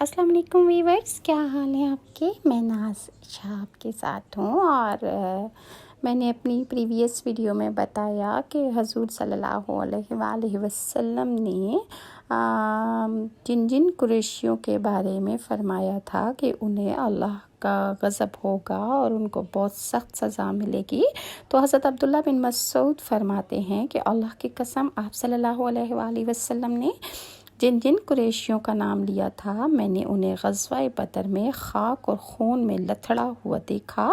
السلام علیکم ویورز، کیا حال ہے آپ کے؟ میں ناز شاہ آپ کے ساتھ ہوں، اور میں نے اپنی پریویس ویڈیو میں بتایا کہ حضور صلی اللہ علیہ وآلہ وسلم نے جن قریشیوں کے بارے میں فرمایا تھا کہ انہیں اللہ کا غضب ہوگا اور ان کو بہت سخت سزا ملے گی، تو حضرت عبداللہ بن مسعود فرماتے ہیں کہ اللہ کی قسم، آپ صلی اللہ علیہ وآلہ وسلم نے جن قریشیوں کا نام لیا تھا، میں نے انہیں غزوہ بدر میں خاک اور خون میں لتھڑا ہوا دیکھا،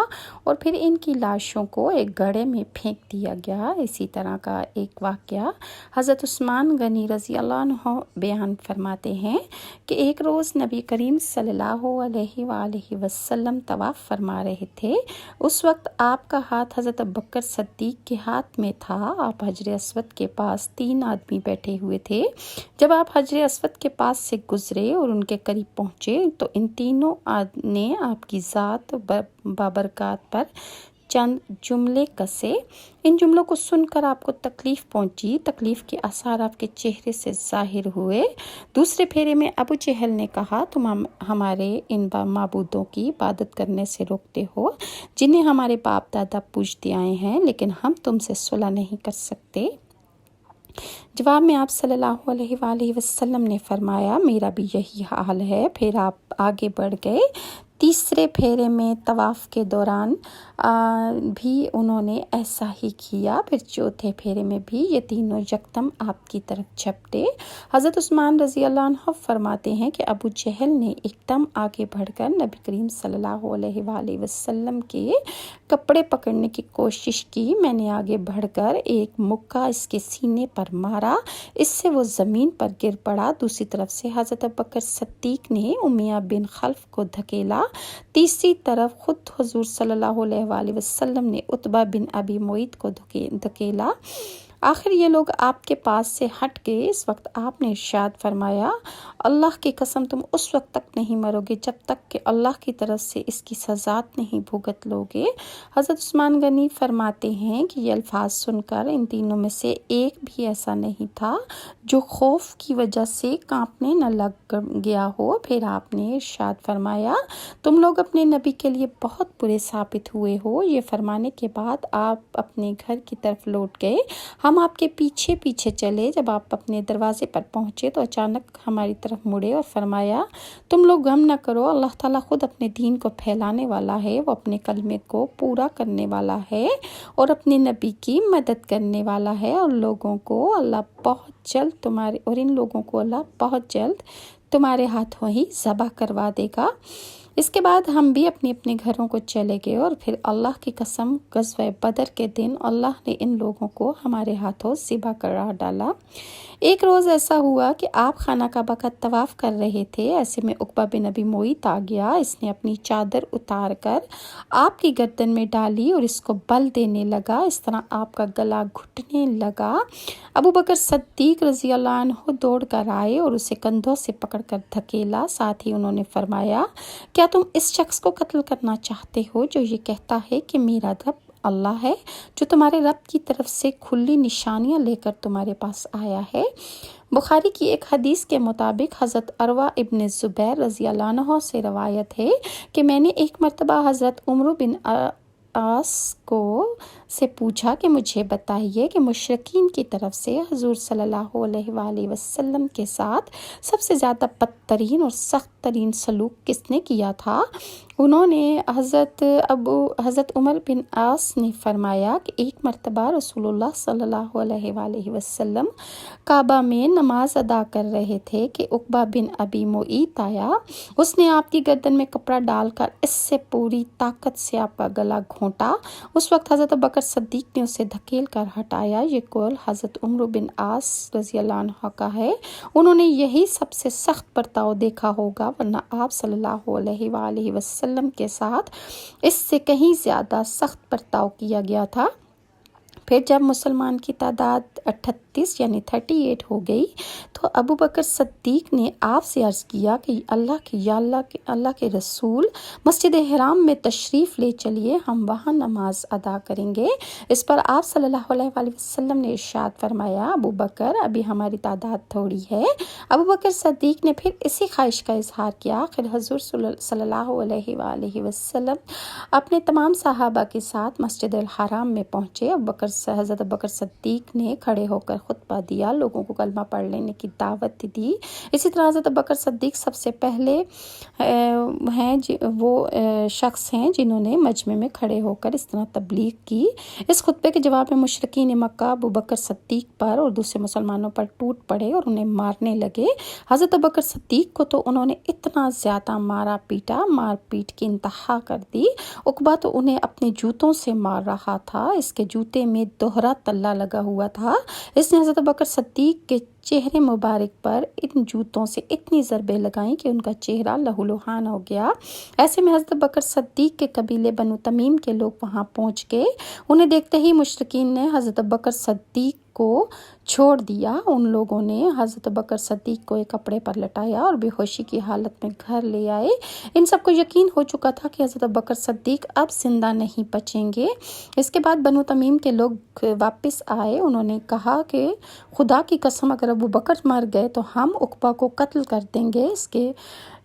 اور پھر ان کی لاشوں کو ایک گڑھے میں پھینک دیا گیا۔ اسی طرح کا ایک واقعہ حضرت عثمان غنی رضی اللہ عنہ بیان فرماتے ہیں کہ ایک روز نبی کریم صلی اللہ علیہ وآلہ وسلم طواف فرما رہے تھے۔ اس وقت آپ کا ہاتھ حضرت ابوبکر صدیق کے ہاتھ میں تھا۔ آپ حجر اسود کے پاس 3 آدمی بیٹھے ہوئے تھے۔ جب آپ حجر اسود کے پاس سے گزرے اور ان کے قریب پہنچے تو ان تینوں نے آپ کی ذات بابرکات پر چند جملے کسے۔ ان جملوں کو سن کر آپ کو تکلیف پہنچی، تکلیف کے آثار آپ کے چہرے سے ظاہر ہوئے۔ دوسرے پھیرے میں ابو جہل نے کہا، تم ہمارے ان معبودوں کی عبادت کرنے سے روکتے ہو جنہیں ہمارے باپ دادا پوجتے آئے ہیں، لیکن ہم تم سے صلح نہیں کر سکتے۔ جواب میں آپ صلی اللہ علیہ وآلہ وسلم نے فرمایا، میرا بھی یہی حال ہے۔ پھر آپ آگے بڑھ گئے۔ تیسرے پھیرے میں طواف کے دوران بھی انہوں نے ایسا ہی کیا۔ پھر چوتھے پھیرے میں بھی یہ تینوں یکدم آپ کی طرف جھپٹے۔ حضرت عثمان رضی اللہ عنہ فرماتے ہیں کہ ابو جہل نے ایک دم آگے بڑھ کر نبی کریم صلی اللہ علیہ وآلہ وسلم کے کپڑے پکڑنے کی کوشش کی۔ میں نے آگے بڑھ کر ایک مکہ اس کے سینے پر مارا، اس سے وہ زمین پر گر پڑا۔ دوسری طرف سے حضرت ابوبکر صدیق نے امیہ بن خلف کو دھکیلا۔ تیسری طرف خود حضور صلی اللہ علیہ وآلہ وسلم نے عتبہ بن ابی معیط کو دھکیلا۔ آخر یہ لوگ آپ کے پاس سے ہٹ گئے۔ اس وقت آپ نے ارشاد فرمایا، اللہ کی قسم، تم اس وقت تک نہیں مرو گے جب تک کہ اللہ کی طرف سے اس کی سزا نہیں بھگت لو گے۔ حضرت عثمان غنی فرماتے ہیں کہ یہ الفاظ سن کر ان تینوں میں سے ایک بھی ایسا نہیں تھا جو خوف کی وجہ سے کانپنے نہ لگ گیا ہو۔ پھر آپ نے ارشاد فرمایا، تم لوگ اپنے نبی کے لیے بہت برے ثابت ہوئے ہو۔ یہ فرمانے کے بعد آپ اپنے گھر کی طرف لوٹ گئے۔ ہم آپ کے پیچھے پیچھے چلے۔ جب آپ اپنے دروازے پر پہنچے تو اچانک ہماری طرف مڑے اور فرمایا، تم لوگ غم نہ کرو، اللہ تعالیٰ خود اپنے دین کو پھیلانے والا ہے، وہ اپنے کلمے کو پورا کرنے والا ہے اور اپنے نبی کی مدد کرنے والا ہے، اور ان لوگوں کو اللہ بہت جلد تمہارے ہاتھوں ہی ذبح کروا دے گا۔ اس کے بعد ہم بھی اپنے اپنے گھروں کو چلے گئے، اور پھر اللہ کی قسم، غزوہ بدر کے دن اللہ نے ان لوگوں کو ہمارے ہاتھوں ذبح کرا ڈالا۔ ایک روز ایسا ہوا کہ آپ خانہ کعبہ کا طواف کر رہے تھے، ایسے میں عقبہ بن ابی معیط آ گیا۔ اس نے اپنی چادر اتار کر آپ کی گردن میں ڈالی اور اس کو بل دینے لگا، اس طرح آپ کا گلا گھٹنے لگا۔ ابوبکر صدیق رضی اللہ عنہ دوڑ کر آئے اور اسے کندھوں سے پکڑ کر دھکیلا۔ ساتھ ہی انہوں نے فرمایا، کیا تم اس شخص کو قتل کرنا چاہتے ہو جو یہ کہتا ہے کہ میرا رب اللہ ہے، جو تمہارے رب کی طرف سے کھلی نشانیاں لے کر تمہارے پاس آیا ہے؟ بخاری کی ایک حدیث کے مطابق حضرت عروہ ابن زبیر رضی اللہ عنہ سے روایت ہے کہ میں نے ایک مرتبہ حضرت عمرو بن عاص سے پوچھا کہ مجھے بتائیے کہ مشرکین کی طرف سے حضور صلی اللہ علیہ وآلہ وسلم کے ساتھ سب سے زیادہ بدترین اور سخت ترین سلوک کس نے کیا تھا؟ انہوں نے حضرت عمر بن عاص نے فرمایا کہ ایک مرتبہ رسول اللہ صلی اللہ علیہ وآلہ وسلم کعبہ میں نماز ادا کر رہے تھے کہ عقبہ بن ابی معیط آیا۔ اس نے آپ کی گردن میں کپڑا ڈال کر اس سے پوری طاقت سے آپ کا گلا گھونٹا۔ اس وقت حضرت ابوبکر صدیق نے اسے دھکیل کر ہٹایا۔ یہ قول حضرت عمرو بن عاص رضی اللہ عنہ کا ہے۔ انہوں نے یہی سب سے سخت برتاؤ دیکھا ہوگا، ورنہ آپ صلی اللہ علیہ وآلہ وسلم کے ساتھ اس سے کہیں زیادہ سخت برتاؤ کیا گیا تھا۔ پھر جب مسلمان کی تعداد 38 यानी 38 हो गई तो अबू बकर सिद्दीक ने आप से अर्ज़ किया कि अल्लाह के रसूल मस्जिद हराम में तशरीफ़ ले चलिए, हम वहाँ नमाज अदा करेंगे। इस पर आप सल्लल्लाहु अलैहि वसल्लम ने इरशाद फरमाया, अबू बकर अभी हमारी तादाद थोड़ी है। अबू बकर सिद्दीक ने फिर इसी ख्वाहिश का इजहार किया। आखिर हुज़ूर सल्लल्लाहु अलैहि वसल्लम अपने तमाम सहाबा के साथ मस्जिद हराम में पहुँचे। हज़रत अबू बकर सिद्दीक ने खड़े होकर खुतबा दिया, लोगों को कलमा पढ़ लेने की दावत दी। इसी तरह हज़रत अबू बकर सिद्दीक सबसे पहले वो शख्स हैं जिन्होंने मजमे में खड़े होकर इस तरह तबलीग की। इस खुतबे के जवाब में मुशरिकीन मक्का अबू बकर सिद्दीक पर और दूसरे मुसलमानों पर टूट पड़े और उन्हें मारने लगे। हज़रत अबू बकर सिद्दीक को तो उन्होंने इतना ज़्यादा मार पीट की इंतहा कर दी। उकबा तो उन्हें अपने जूतों से मार रहा था। इसके जूते में दोहरा तल्ला लगा हुआ था। इसने हज़रत अबू बकर सिद्दीक के चेहरे मुबारक पर इन जूतों से इतनी ज़रबे लगाई कि उनका चेहरा लहूलुहान हो गया। ऐसे में हज़रत अबू बकर सिद्दीक के कबीले बनु तमीम के लोग वहाँ पहुँच गए। उन्हें देखते ही मुशरिकीन ने हज़रत अबू बकर सिद्दीक को छोड़ दिया। उन लोगों ने हज़रत अबू बकर सिद्दीक को एक कपड़े पर लटाया और बेहोशी की हालत में घर ले आए। इन सबको यकीन हो चुका था कि हज़रत अबू बकर सिद्दीक अब जिंदा नहीं बचेंगे। इसके बाद बनु तमीम के लोग वापस आए। उन्होंने कहा कि खुदा की कसम अगर अबू बकर मर गए तो हम उकबा को कत्ल कर देंगे। इसके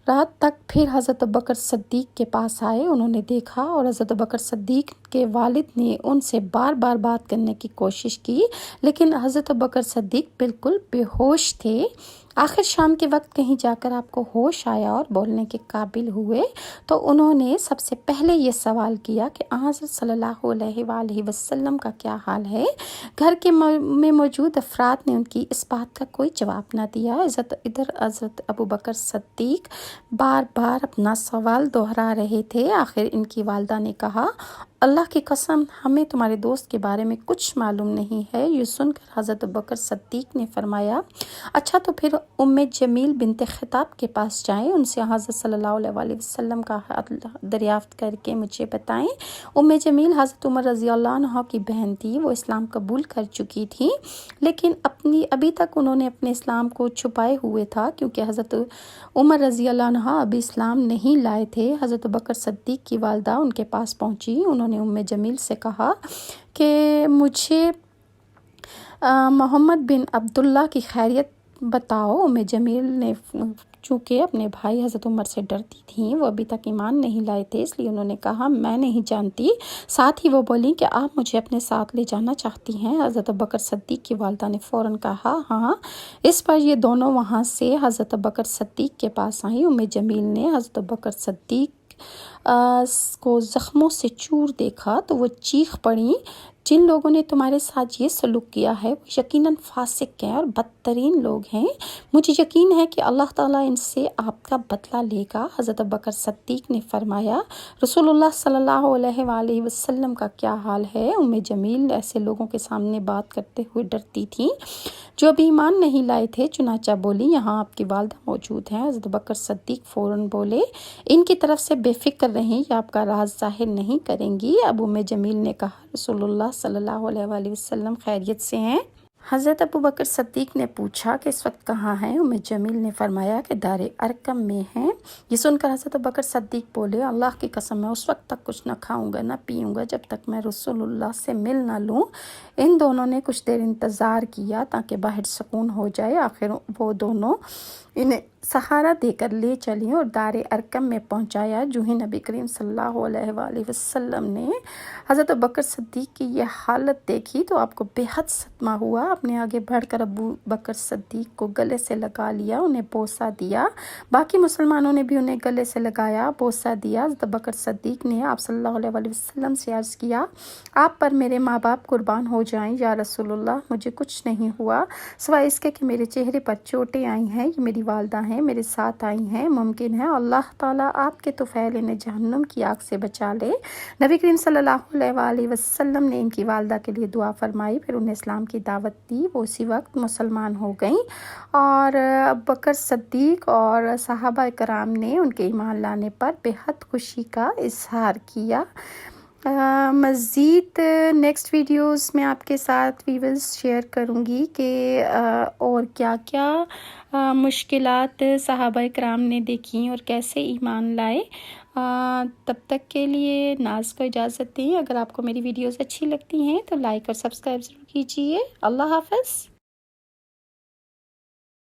रात तक फिर हज़रत अबू बकर सिद्दीक के पास आए। उन्होंने देखा और हज़रत अबू बकर सिद्दीक के वालिद ने उनसे बार बार बात करने की कोशिश की, लेकिन हज़रत अबू बकर सिद्दीक बिल्कुल बेहोश थे। आखिर शाम के वक्त कहीं जाकर आपको होश आया और बोलने के काबिल हुए तो उन्होंने सबसे पहले ये सवाल किया कि हज़रत सल्लल्लाहु अलैहि वसल्लम का क्या हाल है। घर के में मौजूद अफराद ने उनकी इस बात का कोई जवाब ना दिया। इधर हज़रत अबू बकर सिद्दीक बार बार अपना सवाल दोहरा रहे थे। आखिर इनकी वालदा ने कहा, अल्लाह की कसम हमें तुम्हारे दोस्त के बारे में कुछ मालूम नहीं है। ये सुनकर हज़रत अबू बकर सिद्दीक ने फरमाया, अच्छा तो फिर उम्मे जमील बिनते खिताब के पास जाएं, उनसे हज़रत सल्लल्लाहु अलैहि वसल्लम का हाल दरियाफ्त करके मुझे बताएं। उम्मे जमील हज़रत उमर रज़ी अल्लाह अन्हा की बहन थी। वो इस्लाम कबूल कर चुकी थी, लेकिन अभी तक उन्होंने अपने इस्लाम को छुपाए हुए था, क्योंकि हज़रत उमर रज़ी अल्लाह अन्हा अभी इस्लाम नहीं लाए थे। हज़रत अबू बकर सिद्दीक की वालदा उनके पास पहुंची। उन्होंने उम्मे जमील से कहा कि मुझे मोहम्मद बिन अब्दुल्ला की खैरियत बताओ। उम्मे जमील ने चूँकि अपने भाई हज़रत उमर से डरती थीं, वो अभी तक ईमान नहीं लाए थे, इसलिए उन्होंने कहा मैं नहीं जानती। साथ ही वो बोली कि आप मुझे अपने साथ ले जाना चाहती हैं। हज़रत अबू बकर सिद्दीक की वालदा ने फ़ौरन कहा हाँ। इस पर ये दोनों वहाँ से हज़रत अबू बकर सिद्दीक के पास आई। उम्मे जमील ने हज़रत अबू बकर सिद्दीक को ज़ख्मों से चूर देखा तो वो चीख पड़ी, जिन लोगों ने तुम्हारे साथ ये सलूक किया है वो यकीनन फासिक हैं और बदतरीन लोग हैं। मुझे यकीन है कि अल्लाह ताला इनसे आपका बदला लेगा। हज़रत अबू बकर सिद्दीक ने फरमाया, रसूलुल्लाह सल्लल्लाहु अलैहि वसल्लम का क्या हाल है। उम्मे जमील ऐसे लोगों के सामने बात करते हुए डरती थीं जो अभी ईमान नहीं लाए थे। चुनाचा बोली, यहाँ आपकी वालदा मौजूद हैं। हज़रत अबू बकर सिद्दीक फ़ौरन बोले, इनकी तरफ से बेफिक्र रहें, ये आपका राज जाहिर नहीं करेंगी। अब उम्मे जमील ने कहा, रसूलुल्लाह सल्लल्लाहु अलैहि वसल्लम खैरियत से हैं। हज़रत अबू बकर सिद्दीक ने पूछा कि इस वक्त कहाँ हैं। उम्मे जमील ने फरमाया कि दारे अरकम में हैं। ये सुनकर हज़रत अबू बकर सिद्दीक बोले, अल्लाह की कसम मैं उस वक्त तक कुछ न खाऊंगा न पीऊंगा जब तक मैं रसूलुल्लाह से मिल ना लूँ। इन दोनों ने कुछ देर इंतज़ार किया ताकि बाहर सुकून हो जाए। आखिर वो दोनों इन्हें सहारा देकर ले चली और दारे अरकम में पहुंचाया। जो ही नबी करीम सल्लल्लाहु अलैहि वसल्लम ने हज़रत अबू बकर सिद्दीक की यह हालत देखी तो आपको बेहद सदमा हुआ। अपने आगे बढ़कर अबू बकर सिद्दीक को गले से लगा लिया, उन्हें बोसा दिया। बाकी मुसलमानों ने भी उन्हें गले से लगाया, बोसा दिया। हज़रत अबू बकर सिद्दीक ने आप सल्लल्लाहु अलैहि वसल्लम से अर्ज़ किया, आप पर मेरे माँ बाप कुर्बान हो जाएं या रसूलुल्लाह, मुझे कुछ नहीं हुआ सिवाय इसके कि मेरे चेहरे पर चोटें आई हैं। ये मेरी वालदा हैं, मेरे साथ आई हैं। मुमकिन है अल्लाह ताला आपके तुफैल इन्हें जहन्नुम की आग से बचा ले। नबी करीम सल्लल्लाहु अलैहि वसल्लम ने इनकी वालदा के लिए दुआ फरमाई, फिर उन्हें इस्लाम की दावत दी। वो उसी वक्त मुसलमान हो गई और अबू बकर सिद्दीक और सहाबा कराम ने उनके ईमान लाने पर बेहद खुशी का इजहार किया। مزید نیکسٹ ویڈیوز میں آپ کے ساتھ ویورز شیئر کروں گی کہ اور کیا کیا مشکلات صحابہ کرام نے دیکھیں اور کیسے ایمان لائے۔ تب تک کے لیے ناز کو اجازت دیں۔ اگر آپ کو میری ویڈیوز اچھی لگتی ہیں تو لائک اور سبسکرائب ضرور کیجیے۔ اللہ حافظ۔